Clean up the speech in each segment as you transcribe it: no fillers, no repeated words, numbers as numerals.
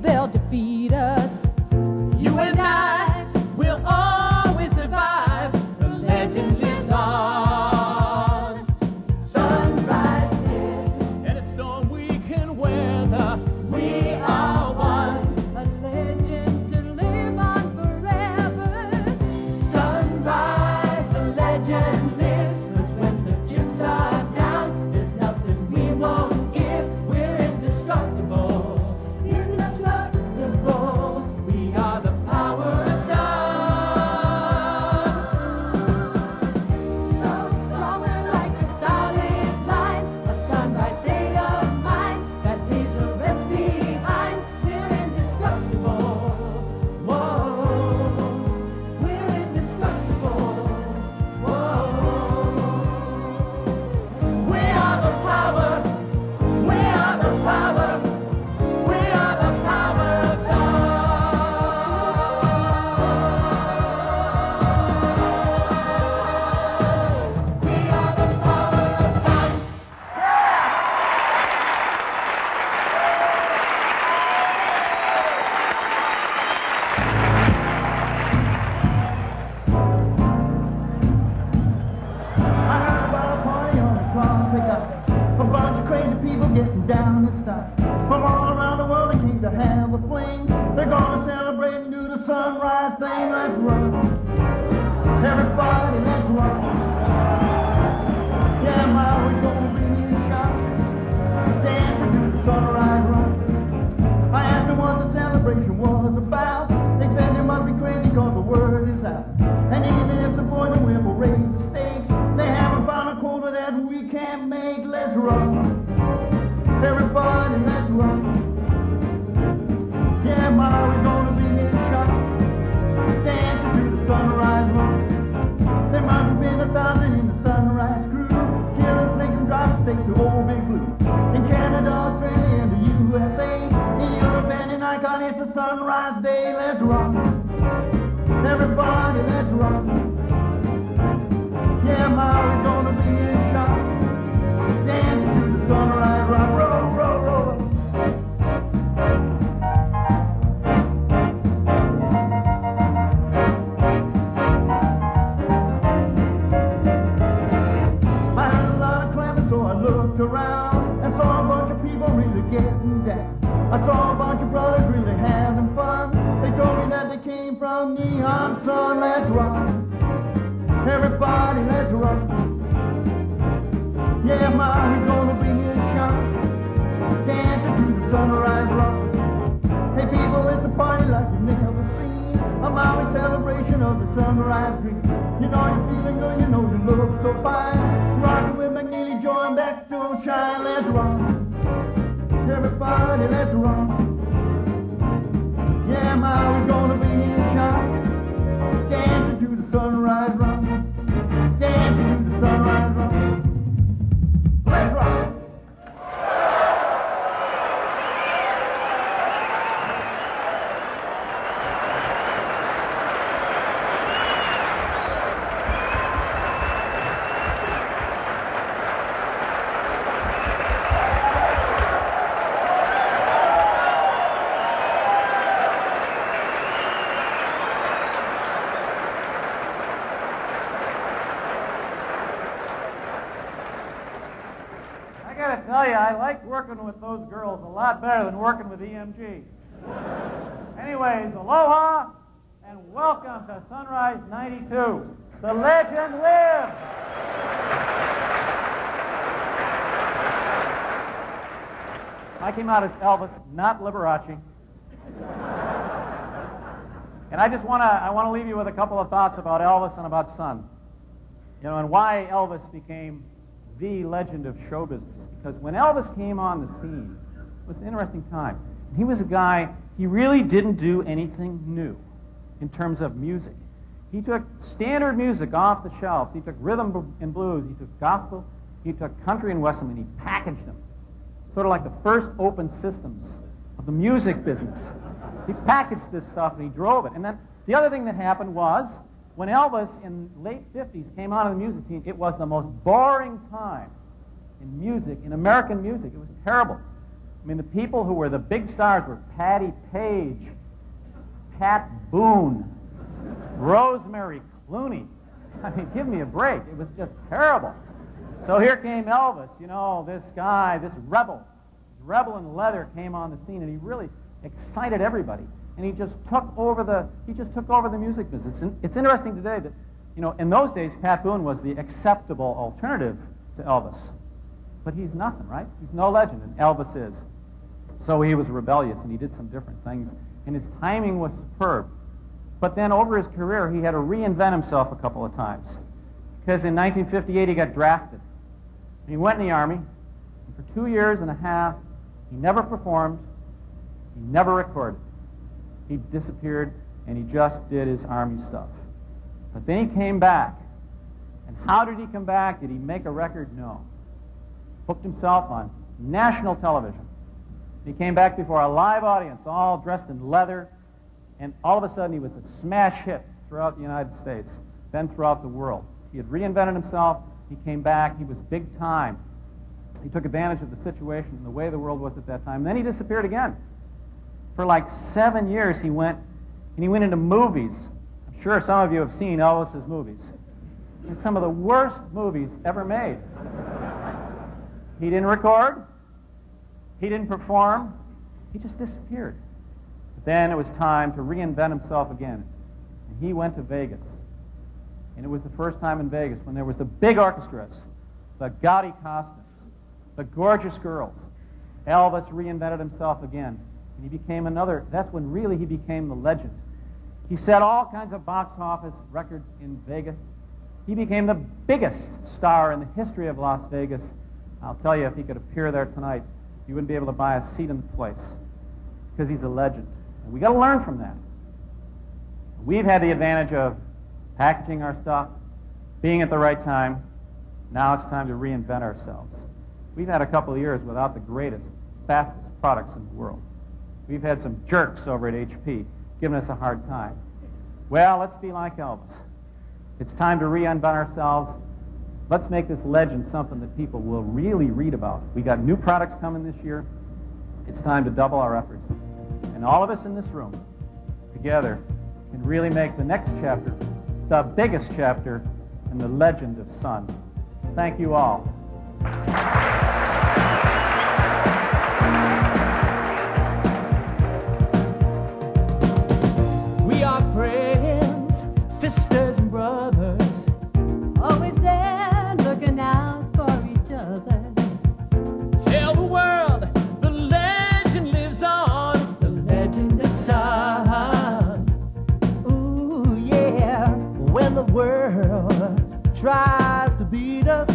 they'll defeat us. You and I will always survive. The legend lives on. Sunrise lives. And a storm we can weather. We are one. A legend to live on forever. Sunrise, the legend lives. 'Cause when the chips are down, there's nothing we won't give. We're indestructible. Indestructible. We are the power of sun. So stronger like a solid line. A sunrise state of mind that leaves the rest behind. We're indestructible. Whoa. We're indestructible. Whoa. We are the power. We are the power. We are the power of sun. We are the power of sun. I heard about a party on a tropic island. A bunch of crazy people getting down in style. From all around the world they came to have a fling. They're gonna celebrate and do the sunrise thing. Let's run. Everybody, let's run. Yeah, Maui's gonna be shot. Dancing to the sunrise run. I asked them what the celebration was about. They said they must be crazy cause the word is out. And even if the boys and women will raise the stakes, they haven't found a quota that we can't make. Let's run. Everybody, let's run. Yeah, Maui's gonna be shot. Dancing to the sunrise run. There must have been 1,000 in the sunrise crew, killing snakes and driving stakes to Old Big Blue. In Canada, Australia, and the USA, in Europe and in Icon, it's a sunrise day. Let's run. Everybody, let's run. Yeah, Maui's gonna be shot. Dancing to the sunrise run. Roll, roll, roll. I had a lot of clapping, so I looked around and saw a bunch of people really getting down. I saw a bunch of brothers really having fun. They told me that they came from Neon Sun. Let's run. Everybody, let's run. Yeah, Maui's gonna be shot. Dancing to the sunrise run. Hey people, it's a party like you've never seen. A Maui celebration of the sunrise dream. You know you're feeling good, you know you look so fine. Rocking with McNeely, join back to shine. Let's run. Everybody, let's run. Yeah, Maui's gonna be shot. Dancing to the sunrise run. Dancing to the sunrise run. Let's rock. I gotta tell you, I like working with those girls a lot better than working with EMG. Anyways, aloha and welcome to Sunrise 92. The legend lives! I came out as Elvis, not Liberace. And I just want to leave you with a couple of thoughts about Elvis and about Sun. You know, and why Elvis became the legend of show business. Because when Elvis came on the scene, it was an interesting time. He was a guy, he really didn't do anything new in terms of music. He took standard music off the shelves. He took rhythm and blues. He took gospel. He took country and western, and he packaged them. Sort of like the first open systems of the music business. He packaged this stuff and he drove it. And then the other thing that happened was, when Elvis in late 50s came onto the music scene, it was the most boring time in music, in American music. It was terrible. I mean, the people who were the big stars were Patti Page, Pat Boone, Rosemary Clooney. I mean, give me a break. It was just terrible. So here came Elvis, you know, this guy, this rebel in leather came on the scene, and he really excited everybody. And he just took over the music business. It's interesting today that, you know, in those days, Pat Boone was the acceptable alternative to Elvis. But he's nothing, right? He's no legend, and Elvis is. So he was rebellious, and he did some different things, and his timing was superb. But then over his career, he had to reinvent himself a couple of times. Because in 1958, he got drafted. And he went in the Army, and for 2 years and a half, he never performed, he never recorded. He disappeared, and he just did his Army stuff. But then he came back. And how did he come back? Did he make a record? No. Booked himself on national television. He came back before a live audience, all dressed in leather, and all of a sudden he was a smash hit throughout the United States, then throughout the world. He had reinvented himself. He came back. He was big time. He took advantage of the situation and the way the world was at that time. Then he disappeared again. For like 7 years he went into movies. I'm sure some of you have seen Elvis's movies. It's some of the worst movies ever made. He didn't record. He didn't perform. He just disappeared. But then it was time to reinvent himself again. And he went to Vegas. And it was the first time in Vegas when there was the big orchestras, the gaudy costumes, the gorgeous girls. Elvis reinvented himself again. And he became that's when really he became the legend. He set all kinds of box office records in Vegas. He became the biggest star in the history of Las Vegas. I'll tell you, if he could appear there tonight, you wouldn't be able to buy a seat in the place because he's a legend. And we got to learn from that. We've had the advantage of packaging our stuff, being at the right time. Now it's time to reinvent ourselves. We've had a couple of years without the greatest, fastest products in the world. We've had some jerks over at HP giving us a hard time. Well, let's be like Elvis. It's time to reinvent ourselves. Let's make this legend something that people will really read about. We got new products coming this year. It's time to double our efforts. And all of us in this room, together, can really make the next chapter the biggest chapter in the legend of Sun. Thank you all. We are friends, sisters and brothers, always there looking out for each other. Tell the world the legend lives on, the legend of Sun. Ooh, yeah. When the world tries to beat us,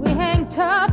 We hang tough